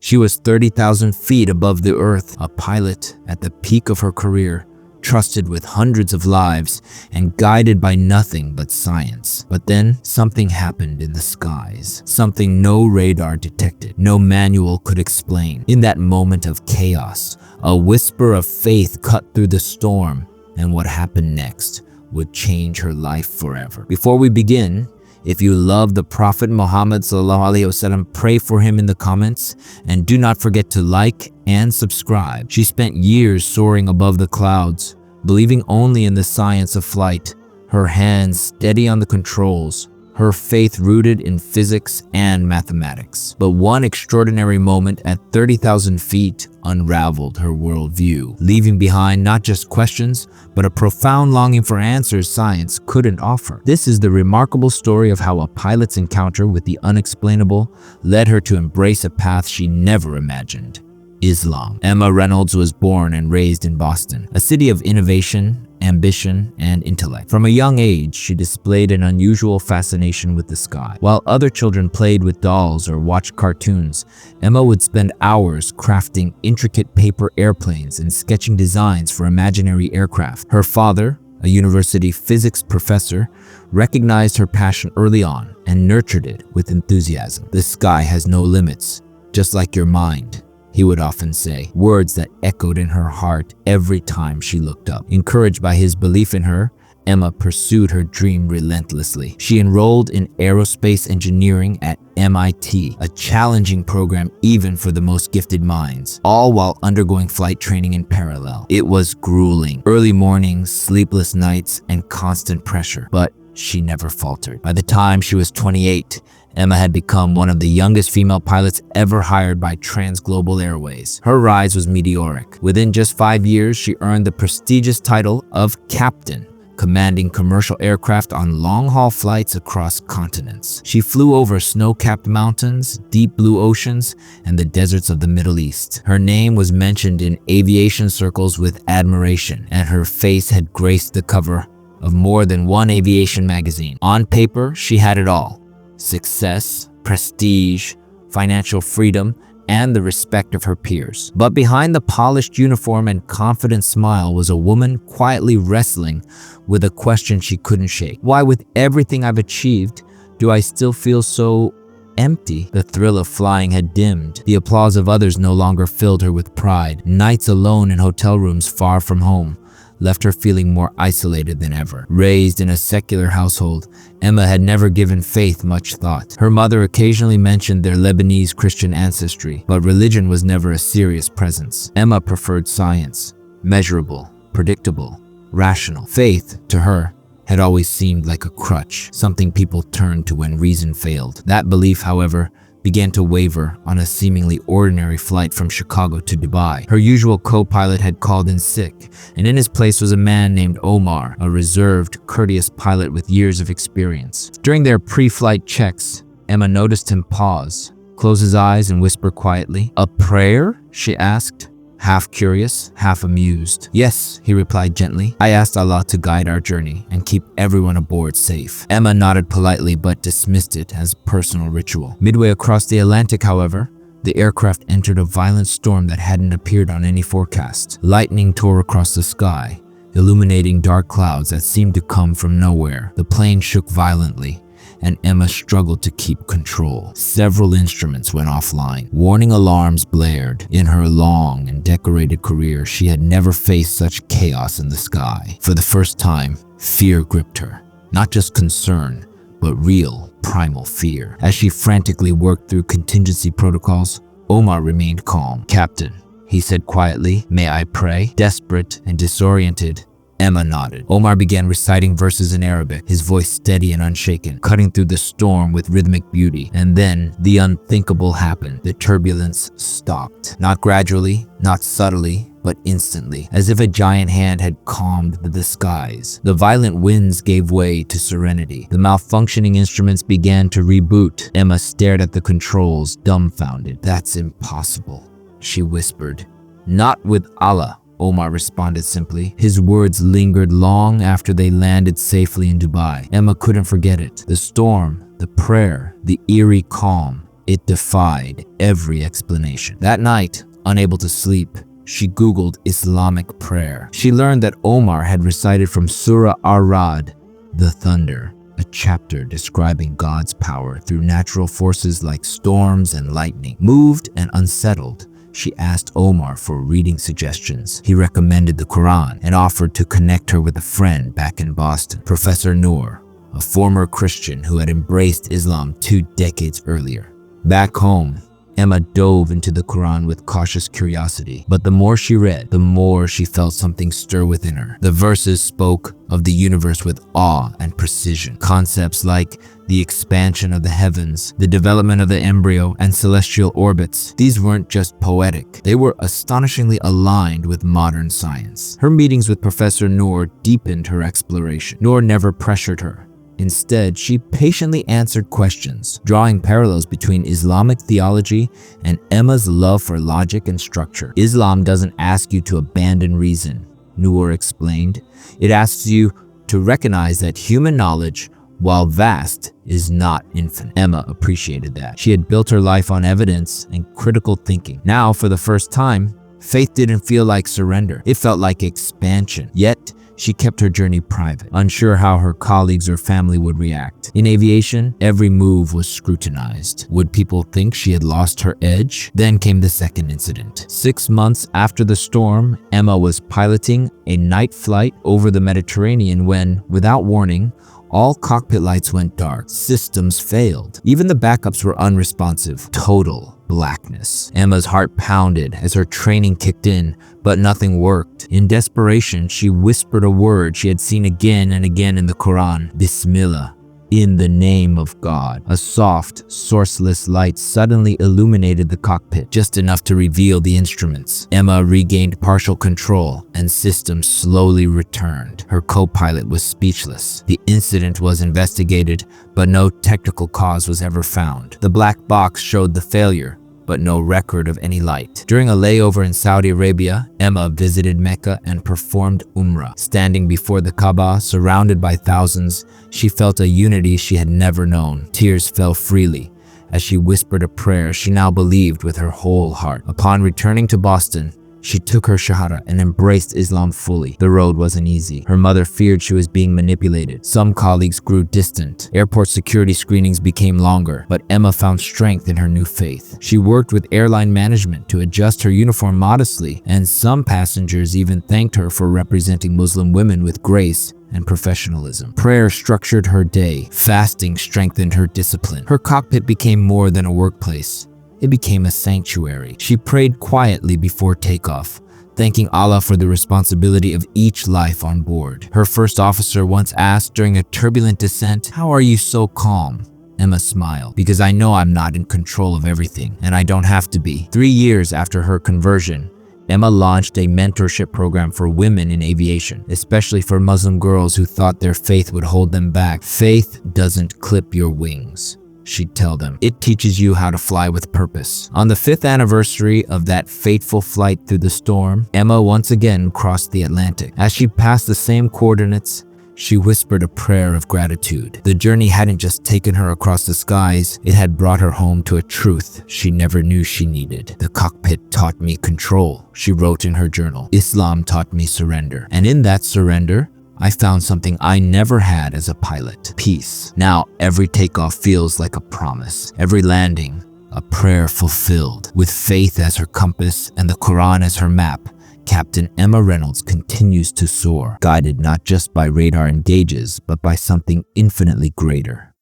She was 30,000 feet above the earth, a pilot at the peak of her career, trusted with hundreds of lives and guided by nothing but science. But then something happened in the skies, something no radar detected, no manual could explain. In that moment of chaos, a whisper of faith cut through the storm, and what happened next would change her life forever. Before we begin, if you love the Prophet Muhammad ﷺ, pray for him in the comments, and do not forget to like and subscribe. She spent years soaring above the clouds, believing only in the science of flight, her hands steady on the controls, her faith rooted in physics and mathematics. But one extraordinary moment at 30,000 feet unraveled her worldview, leaving behind not just questions, but a profound longing for answers science couldn't offer. This is the remarkable story of how a pilot's encounter with the unexplainable led her to embrace a path she never imagined: Islam. Emma Reynolds was born and raised in Boston, a city of innovation, ambition, and intellect. From a young age, she displayed an unusual fascination with the sky. While other children played with dolls or watched cartoons, Emma would spend hours crafting intricate paper airplanes and sketching designs for imaginary aircraft. Her father, a university physics professor, recognized her passion early on and nurtured it with enthusiasm. "The sky has no limits, just like your mind," he would often say, words that echoed in her heart every time she looked up. Encouraged by his belief in her, Emma pursued her dream relentlessly. She enrolled in aerospace engineering at MIT, a challenging program even for the most gifted minds, all while undergoing flight training in parallel. It was grueling. Early mornings, sleepless nights, and constant pressure, but she never faltered. By the time she was 28, Emma had become one of the youngest female pilots ever hired by Transglobal Airways. Her rise was meteoric. Within just 5 years, she earned the prestigious title of captain, commanding commercial aircraft on long-haul flights across continents. She flew over snow-capped mountains, deep blue oceans, and the deserts of the Middle East. Her name was mentioned in aviation circles with admiration, and her face had graced the cover of more than one aviation magazine. On paper, she had it all: success, prestige, financial freedom, and the respect of her peers. But behind the polished uniform and confident smile was a woman quietly wrestling with a question she couldn't shake. Why, with everything I've achieved, do I still feel so empty? The thrill of flying had dimmed. The applause of others no longer filled her with pride. Nights alone in hotel rooms far from home left her feeling more isolated than ever. Raised in a secular household, Emma had never given faith much thought. Her mother occasionally mentioned their Lebanese Christian ancestry, but religion was never a serious presence. Emma preferred science: measurable, predictable, rational. Faith, to her, had always seemed like a crutch, something people turned to when reason failed. That belief, however, began to waver on a seemingly ordinary flight from Chicago to Dubai. Her usual co-pilot had called in sick, and in his place was a man named Omar, a reserved, courteous pilot with years of experience. During their pre-flight checks, Emma noticed him pause, close his eyes, and whisper quietly. "A prayer?" she asked, half curious, half amused. "Yes," he replied gently. "I asked Allah to guide our journey and keep everyone aboard safe." Emma nodded politely but dismissed it as personal ritual. Midway across the Atlantic, however, the aircraft entered a violent storm that hadn't appeared on any forecast. Lightning tore across the sky, illuminating dark clouds that seemed to come from nowhere. The plane shook violently, and Emma struggled to keep control. Several instruments went offline. Warning alarms blared. In her long and decorated career, she had never faced such chaos in the sky. For the first time, fear gripped her. Not just concern, but real, primal fear. As she frantically worked through contingency protocols, Omar remained calm. "Captain," he said quietly, "may I pray?" Desperate and disoriented, Emma nodded. Omar began reciting verses in Arabic, his voice steady and unshaken, cutting through the storm with rhythmic beauty. And then the unthinkable happened. The turbulence stopped. Not gradually, not subtly, but instantly, as if a giant hand had calmed the skies. The violent winds gave way to serenity. The malfunctioning instruments began to reboot. Emma stared at the controls, dumbfounded. "That's impossible," she whispered. "Not with Allah," Omar responded simply. His words lingered long after they landed safely in Dubai. Emma couldn't forget it. The storm, the prayer, the eerie calm. It defied every explanation. That night, unable to sleep, she Googled Islamic prayer. She learned that Omar had recited from Surah Ar-Ra'd, the thunder, a chapter describing God's power through natural forces like storms and lightning. Moved and unsettled, she asked Omar for reading suggestions. He recommended the Quran and offered to connect her with a friend back in Boston, Professor Noor, a former Christian who had embraced Islam 2 decades earlier. Back home, Emma dove into the Quran with cautious curiosity, but the more she read, the more she felt something stir within her. The verses spoke of the universe with awe and precision. Concepts like the expansion of the heavens, the development of the embryo, and celestial orbits. These weren't just poetic. They were astonishingly aligned with modern science. Her meetings with Professor Noor deepened her exploration. Noor never pressured her. Instead, she patiently answered questions, drawing parallels between Islamic theology and Emma's love for logic and structure. Islam doesn't ask you to abandon reason, Noor explained. It asks you to recognize that human knowledge, while vast, is not infinite. Emma appreciated that. She had built her life on evidence and critical thinking. Now, for the first time, faith didn't feel like surrender. It felt like expansion. Yet, she kept her journey private, unsure how her colleagues or family would react. In aviation, every move was scrutinized. Would people think she had lost her edge? Then came the second incident. 6 months after the storm, Emma was piloting a night flight over the Mediterranean when, without warning, all cockpit lights went dark. Systems failed. Even the backups were unresponsive. Total blackness. Emma's heart pounded as her training kicked in, but nothing worked. In desperation, she whispered a word she had seen again and again in the Quran: Bismillah. In the name of God. A soft, sourceless light suddenly illuminated the cockpit, just enough to reveal the instruments. Emma regained partial control, and systems slowly returned. Her co-pilot was speechless. The incident was investigated, but no technical cause was ever found. The black box showed the failure, but no record of any light. During a layover in Saudi Arabia, Emma visited Mecca and performed Umrah. Standing before the Kaaba, surrounded by thousands, she felt a unity she had never known. Tears fell freely. As she whispered a prayer she now believed with her whole heart. Upon returning to Boston, she took her Shahada and embraced Islam fully. The road wasn't easy. Her mother feared she was being manipulated. Some colleagues grew distant. Airport security screenings became longer, but Emma found strength in her new faith. She worked with airline management to adjust her uniform modestly, and some passengers even thanked her for representing Muslim women with grace and professionalism. Prayer structured her day. Fasting strengthened her discipline. Her cockpit became more than a workplace. It became a sanctuary. She prayed quietly before takeoff, thanking Allah for the responsibility of each life on board. Her first officer once asked during a turbulent descent, "How are you so calm?" Emma smiled, "Because I know I'm not in control of everything, and I don't have to be." 3 years after her conversion, Emma launched a mentorship program for women in aviation, especially for Muslim girls who thought their faith would hold them back. Faith doesn't clip your wings, she'd tell them. It teaches you how to fly with purpose. On the 5th anniversary of that fateful flight through the storm, Emma once again crossed the Atlantic. As she passed the same coordinates, she whispered a prayer of gratitude. The journey hadn't just taken her across the skies, it had brought her home to a truth she never knew she needed. "The cockpit taught me control," she wrote in her journal. "Islam taught me surrender. And in that surrender, I found something I never had as a pilot: peace. Now every takeoff feels like a promise. Every landing, a prayer fulfilled." With faith as her compass and the Quran as her map, Captain Emma Reynolds continues to soar, guided not just by radar and gauges, but by something infinitely greater: